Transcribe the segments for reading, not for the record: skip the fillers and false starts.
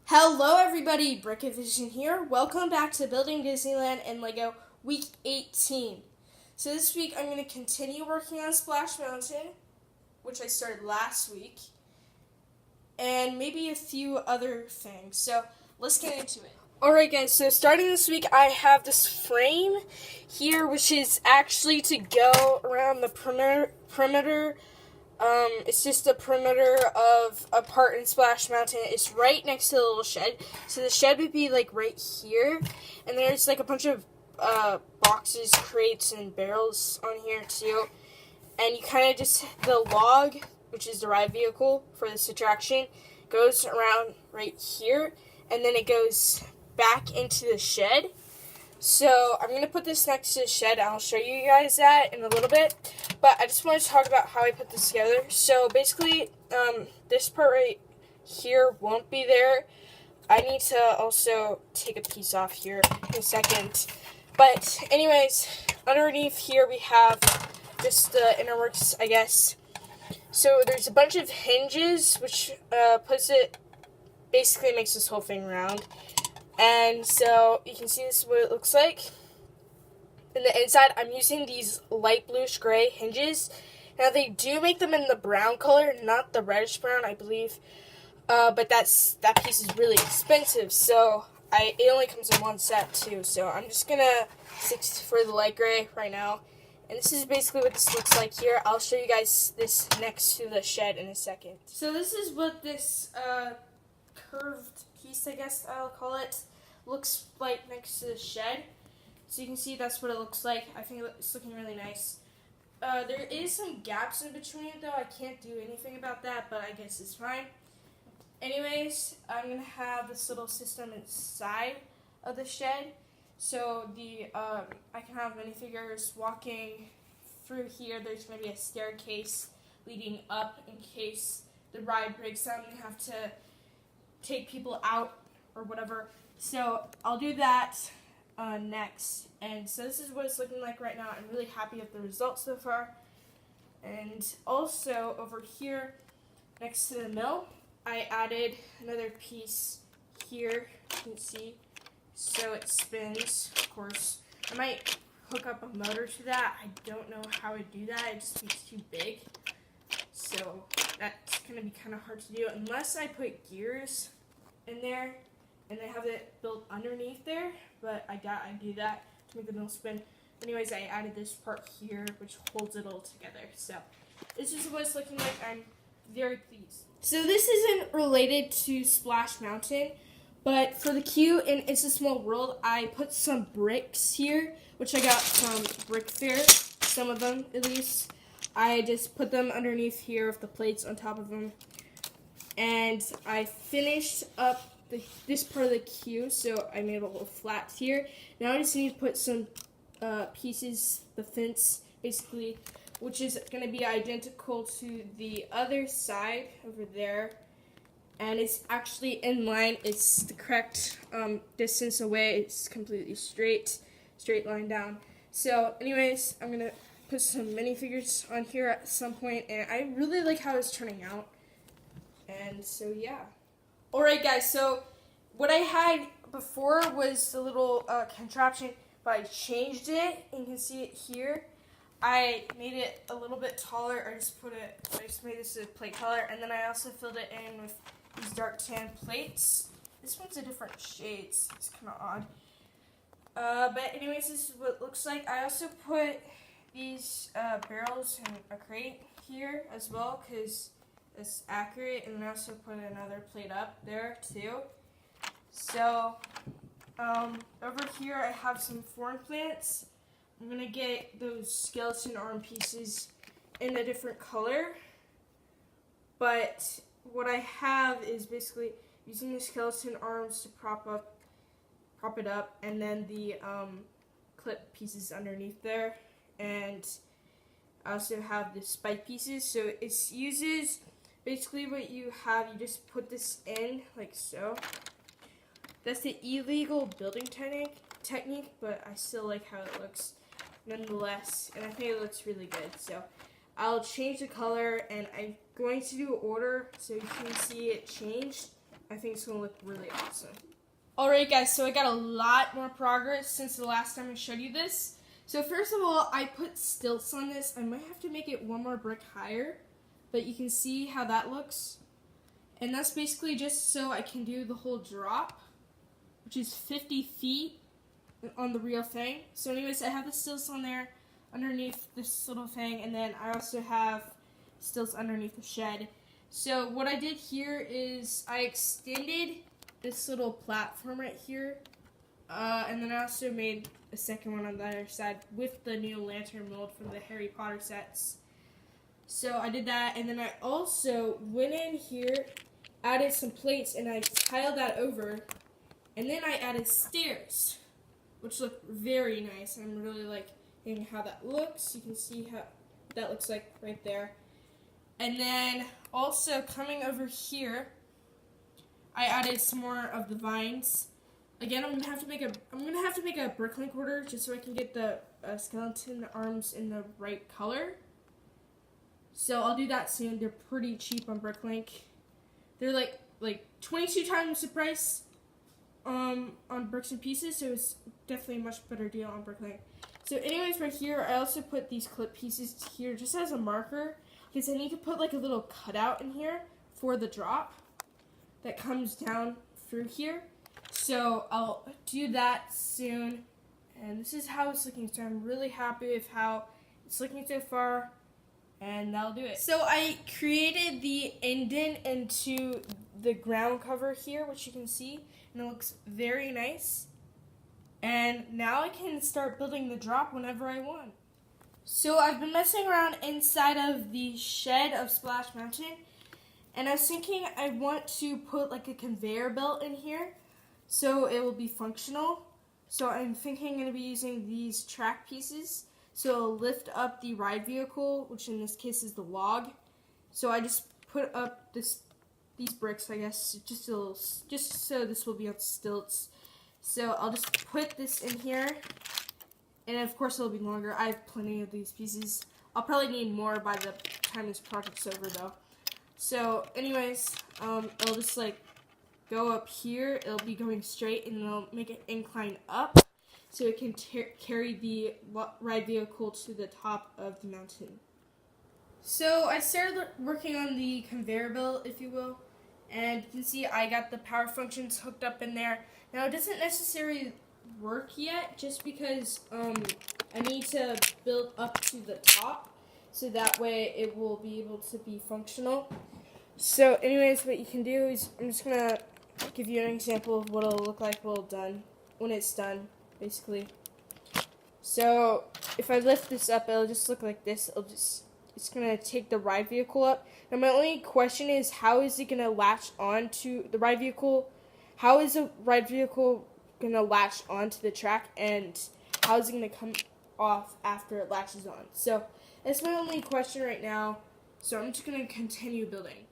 Hello everybody, Vision here. Welcome back to Building Disneyland and Lego Week 18. So this week I'm going to continue working on Splash Mountain, which I started last week, and maybe a few other things. So let's get into it. Alright guys, so starting this week I have this frame here, which is actually to go around the perimeter. It's just the perimeter of a part in Splash Mountain. It's right next to the little shed. So the shed would be like right here. And there's like a bunch of boxes, crates, and barrels on here too. And you kind of just, the log, which is the ride vehicle for this attraction, goes around right here. And then it goes back into the shed. So I'm going to put this next to the shed. I'll show you guys that in a little bit. But I just want to talk about how I put this together. So basically, this part right here won't be there. I need to also take a piece off here in a second. But anyways, underneath here we have just the inner works, I guess. So there's a bunch of hinges, which basically makes this whole thing round. And so you can see this is what it looks like. In the inside, I'm using these light bluish gray hinges. Now they do make them in the brown color, not the reddish brown, I believe. But that piece is really expensive, so it only comes in one set too. So I'm just gonna stick for the light gray right now. And this is basically what this looks like here. I'll show you guys this next to the shed in a second. So this is what this curved piece, I guess I'll call it, looks like next to the shed. So you can see that's what it looks like. I think it's looking really nice. There is some gaps in between it though. I can't do anything about that, but I guess it's fine. Anyways, I'm going to have this little system inside of the shed. So I can have minifigures walking through here. There's going to be a staircase leading up in case the ride breaks down and you have to take people out or whatever. So I'll do that next. And so this is what it's looking like right now. I'm really happy with the results so far. And also over here next to the mill, I added another piece here, you can see, so it spins, of course. I might hook up a motor to that. I don't know how to do that. It just gets too big. So that's going to be kind of hard to do unless I put gears in there and I have it built underneath there, but I doubt I do that to make the mill spin. Anyways, I added this part here, which holds it all together. So this is what it's looking like. I'm very pleased. So this isn't related to Splash Mountain, but for the queue in It's a Small World, I put some bricks here, which I got from Brick Fair, some of them at least. I just put them underneath here with the plates on top of them. And I finished up this part of the queue, so I made a little flat here. Now I just need to put some pieces, the fence basically, which is going to be identical to the other side over there. And it's actually in line. It's the correct distance away. It's completely straight line down. So anyways, I'm going to put some minifigures on here at some point, and I really like how it's turning out. And so yeah. Alright guys, so what I had before was the little contraption, but I changed it, and you can see it here. I made it a little bit taller. I just made this a plate color, and then I also filled it in with these dark tan plates. This one's a different shade. It's kind of odd. But anyways, this is what it looks like. I also put these barrels in a crate here as well, because it's accurate, and I also put another plate up there too. So over here I have some foreign plants. I'm going to get those skeleton arm pieces in a different color, but what I have is basically using the skeleton arms to prop it up, and then the clip pieces underneath there, and I also have the spike pieces. So it uses basically what you have. You just put this in like so. That's the illegal building technique, but I still like how it looks nonetheless, and I think it looks really good. So I'll change the color, and I'm going to do order so you can see it changed. I think it's going to look really awesome. Alright guys, so I got a lot more progress since the last time I showed you this. So first of all, I put stilts on this. I might have to make it one more brick higher, but you can see how that looks. And that's basically just so I can do the whole drop, which is 50 feet on the real thing. So anyways, I have the stilts on there underneath this little thing, and then I also have stilts underneath the shed. So what I did here is I extended this little platform right here, and then I also made a second one on the other side with the new lantern mold from the Harry Potter sets. So I did that, and then I also went in here, added some plates, and I tiled that over, and then I added stairs, which look very nice. I'm really liking how that looks. You can see how that looks like right there. And then also coming over here, I added some more of the vines. Again, I'm gonna have to make a bricklink order just so I can get the skeleton arms in the right color. So I'll do that soon. They're pretty cheap on bricklink. They're like 22 times the price on Bricks and Pieces, so it's definitely a much better deal on bricklink. So anyways, right here, I also put these clip pieces here just as a marker because I need to put like a little cutout in here for the drop that comes down through here. So I'll do that soon, and this is how it's looking. So I'm really happy with how it's looking so far, and that'll do it. So I created the indent into the ground cover here, which you can see, and it looks very nice. And now I can start building the drop whenever I want. So I've been messing around inside of the shed of Splash Mountain, and I was thinking I want to put like a conveyor belt in here so it will be functional. So I'm thinking I'm going to be using these track pieces so it'll lift up the ride vehicle, which in this case is the log. So I just put up these bricks, I guess, just so this will be on stilts. So I'll just put this in here, and of course it'll be longer. I have plenty of these pieces. I'll probably need more by the time this project's over though. So anyways, it'll just like go up here. It'll be going straight, and it'll make it incline up so it can carry the ride vehicle to the top of the mountain. So I started working on the conveyor belt, if you will, and you can see I got the power functions hooked up in there. Now it doesn't necessarily work yet just because I need to build up to the top so that way it will be able to be functional. So anyways, what you can do is I'm just going to give you an example of what it'll look like when it's done, basically. So if I lift this up, it'll just look like this. It's going to take the ride vehicle up. Now my only question is, how is it going to latch onto the ride vehicle? How is the ride vehicle going to latch onto the track, and how is it going to come off after it latches on? So that's my only question right now. So I'm just going to continue building.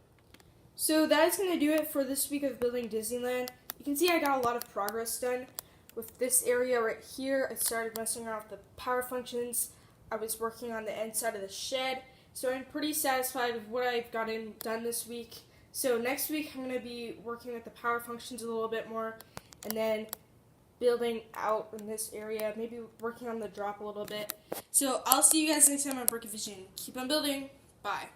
So that is going to do it for this week of building Disneyland. You can see I got a lot of progress done with this area right here. I started messing around with the power functions. I was working on the inside of the shed. So I'm pretty satisfied with what I've gotten done this week. So next week I'm going to be working with the power functions a little bit more, and then building out in this area, maybe working on the drop a little bit. So I'll see you guys next time on Brick Vision. Keep on building. Bye.